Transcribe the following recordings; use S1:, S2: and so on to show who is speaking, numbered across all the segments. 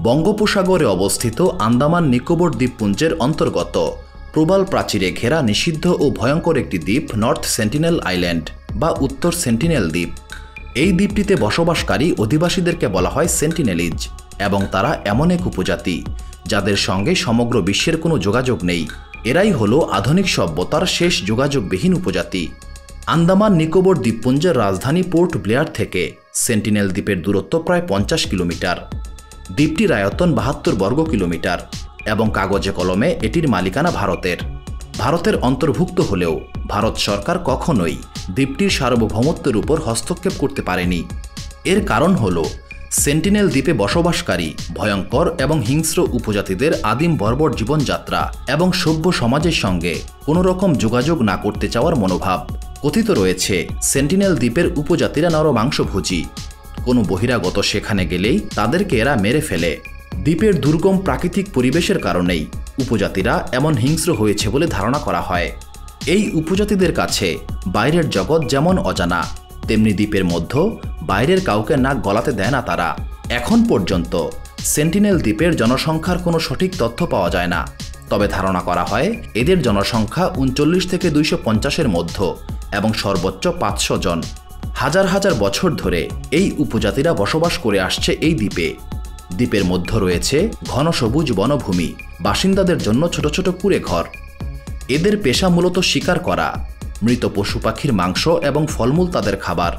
S1: বঙ্গোপসাগরে অবস্থিত আন্দামান নিকোবর দ্বীপপুঞ্জের অন্তর্গত প্রবাল প্রাচীরে ঘেরা নিষিদ্ধ ও ভয়ঙ্কর একটি দ্বীপ নর্থ সেন্টিনেল আইল্যান্ড বা উত্তর সেন্টিনেল দ্বীপ। এই দ্বীপটিতে বসবাসকারী অধিবাসীদেরকে বলা হয় সেন্টিনেলিজ এবং তারা এমন এক উপজাতি যাদের সঙ্গে সমগ্র বিশ্বের কোনো যোগাযোগ নেই। এরাই হলো আধুনিক সভ্যতার শেষ যোগাযোগবিহীন উপজাতি। আন্দামান নিকোবর দ্বীপপুঞ্জের রাজধানী পোর্ট ব্লেয়ার থেকে সেন্টিনেল দ্বীপের দূরত্ব প্রায় 50 কিলোমিটার। দ্বীপটির আয়তন 72 বর্গ কিলোমিটার এবং কাগজে কলমে এটির মালিকানা ভারতের অন্তর্ভুক্ত হলেও ভারত সরকার কখনোই দ্বীপটির সার্বভৌমত্বের উপর হস্তক্ষেপ করতে পারেনি। এর কারণ হল সেন্টিনেল দ্বীপে বসবাসকারী ভয়ঙ্কর এবং হিংস্র উপজাতিদের আদিম বর্বর জীবনযাত্রা এবং সভ্য সমাজের সঙ্গে কোনো রকম যোগাযোগ না করতে চাওয়ার মনোভাব। কথিত রয়েছে সেন্টিনেল দ্বীপের উপজাতিরা নরমাংসভোজী। কোনো বহিরাগত সেখানে গেলেই তাদেরকে এরা মেরে ফেলে। দ্বীপের দুর্গম প্রাকৃতিক পরিবেশের কারণেই উপজাতিরা এমন হিংস্র হয়েছে বলে ধারণা করা হয়। এই উপজাতিদের কাছে বাইরের জগৎ যেমন অজানা, তেমনি দ্বীপের মধ্যে বাইরের কাউকে নাক গলাতে দেয় না তারা। এখন পর্যন্ত সেন্টিনেল দ্বীপের জনসংখ্যার কোনো সঠিক তথ্য পাওয়া যায় না, তবে ধারণা করা হয় এদের জনসংখ্যা 39 থেকে 250-এর মধ্যে এবং সর্বোচ্চ 500 জন। হাজার হাজার বছর ধরে এই উপজাতিরা বসবাস করে আসছে এই দ্বীপে। দ্বীপের মধ্যে রয়েছে ঘন সবুজ বনভূমি, বাসিন্দাদের জন্য ছোট ছোট কুঁড়ে ঘর। এদের পেশা মূলত শিকার করা, মৃত পশু পাখির মাংস এবং ফলমূল তাদের খাবার।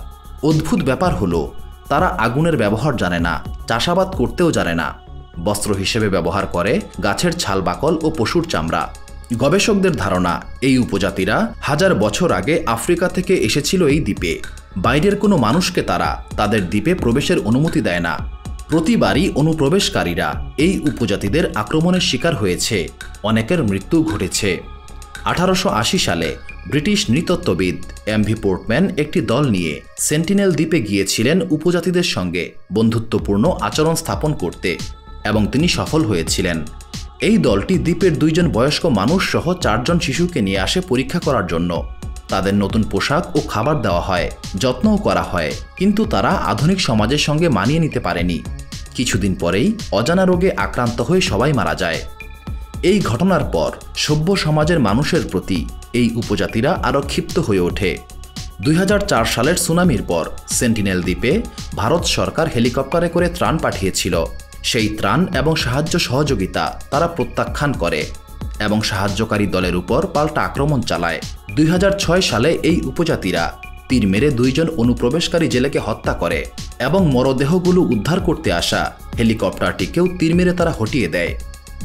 S1: অদ্ভুত ব্যাপার হলো তারা আগুনের ব্যবহার জানে না, চাষাবাদ করতেও জানে না। বস্ত্র হিসেবে ব্যবহার করে গাছের ছাল বাকল ও পশুর চামড়া। গবেষকদের ধারণা এই উপজাতিরা হাজার বছর আগে আফ্রিকা থেকে এসেছিল এই দ্বীপে। বাইরের কোনো মানুষকে তারা তাদের দ্বীপে প্রবেশের অনুমতি দেয় না। প্রতিবারই অনুপ্রবেশকারীরা এই উপজাতিদের আক্রমণের শিকার হয়েছে, অনেকের মৃত্যু ঘটেছে। 1880 সালে ব্রিটিশ নৃতত্ত্ববিদ এমভি পোর্টম্যান একটি দল নিয়ে সেন্টিনেল দ্বীপে গিয়েছিলেন উপজাতিদের সঙ্গে বন্ধুত্বপূর্ণ আচরণ স্থাপন করতে এবং তিনি সফল হয়েছিলেন। এই দলটি দ্বীপের 2 জন বয়স্ক মানুষ সহ 4 জন শিশুকে নিয়ে আসে পরীক্ষা করার জন্য। তাদের নতুন পোশাক ও খাবার দেওয়া হয়, যত্নও করা হয়, কিন্তু তারা আধুনিক সমাজের সঙ্গে মানিয়ে নিতে পারেনি। কিছুদিন পরেই অজানা রোগে আক্রান্ত হয়ে সবাই মারা যায়। এই ঘটনার পর সভ্য সমাজের মানুষের প্রতি এই উপজাতিরা আরও ক্ষিপ্ত হয়ে ওঠে। 2004 সালের সুনামির পর সেন্টিনেল দ্বীপে ভারত সরকার হেলিকপ্টারে করে ত্রাণ পাঠিয়েছিল। সেই ত্রাণ এবং সাহায্য সহযোগিতা তারা প্রত্যাখ্যান করে এবং সাহায্যকারী দলের উপর পাল্টা আক্রমণ চালায়। 2006 সালে এই উপজাতিরা তীর মেরে 2 জন অনুপ্রবেশকারী জেলেকে হত্যা করে এবং মরদেহগুলো উদ্ধার করতে আসা হেলিকপ্টারটিকেও তীর মেরে তারা হটিয়ে দেয়।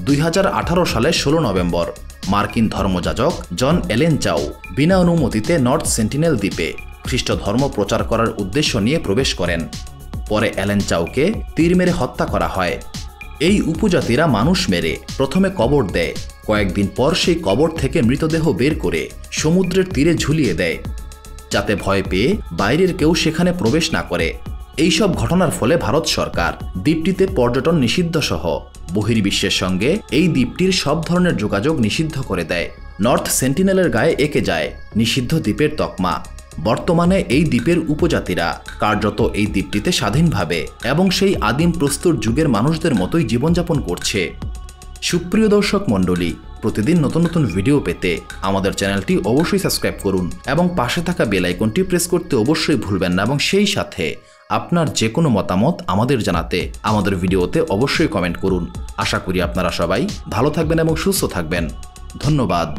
S1: 2018 সালের 16 নভেম্বর মার্কিন ধর্মযাজক জন এলেন চাও বিনা অনুমতিতে নর্থ সেন্টিনেল দ্বীপে খ্রিস্ট ধর্ম প্রচার করার উদ্দেশ্য নিয়ে প্রবেশ করেন। পরে এলেন চাওকে তীর মেরে হত্যা করা হয়। এই উপজাতিরা মানুষ মেরে প্রথমে কবর দেয়, কয়েকদিন পর সেই কবর থেকে মৃতদেহ বের করে সমুদ্রের তীরে ঝুলিয়ে দেয়, যাতে ভয় পেয়ে বাইরের কেউ সেখানে প্রবেশ না করে। এইসব ঘটনার ফলে ভারত সরকার দ্বীপটিতে পর্যটন নিষিদ্ধ সহ বহির্বিশ্বের সঙ্গে এই দ্বীপটির সব ধরনের যোগাযোগ নিষিদ্ধ করে দেয়। নর্থ সেন্টিনেলের গায়ে এঁকে যায় নিষিদ্ধ দ্বীপের তকমা। বর্তমানে এই দ্বীপের উপজাতিরা কার্যত এই দ্বীপটিতে স্বাধীনভাবে এবং সেই আদিম প্রস্তর যুগের মানুষদের মতোই জীবনযাপন করছে। সুপ্রিয় দর্শক মণ্ডলী, প্রতিদিন নতুন নতুন ভিডিও পেতে আমাদের চ্যানেলটি অবশ্যই সাবস্ক্রাইব করুন এবং পাশে থাকা বেল আইকনটি প্রেস করতে অবশ্যই ভুলবেন না এবং সেই সাথে আপনার যে কোনো মতামত আমাদের জানাতে আমাদের ভিডিওতে অবশ্যই কমেন্ট করুন। আশা করি আপনারা সবাই ভালো থাকবেন এবং সুস্থ থাকবেন। ধন্যবাদ।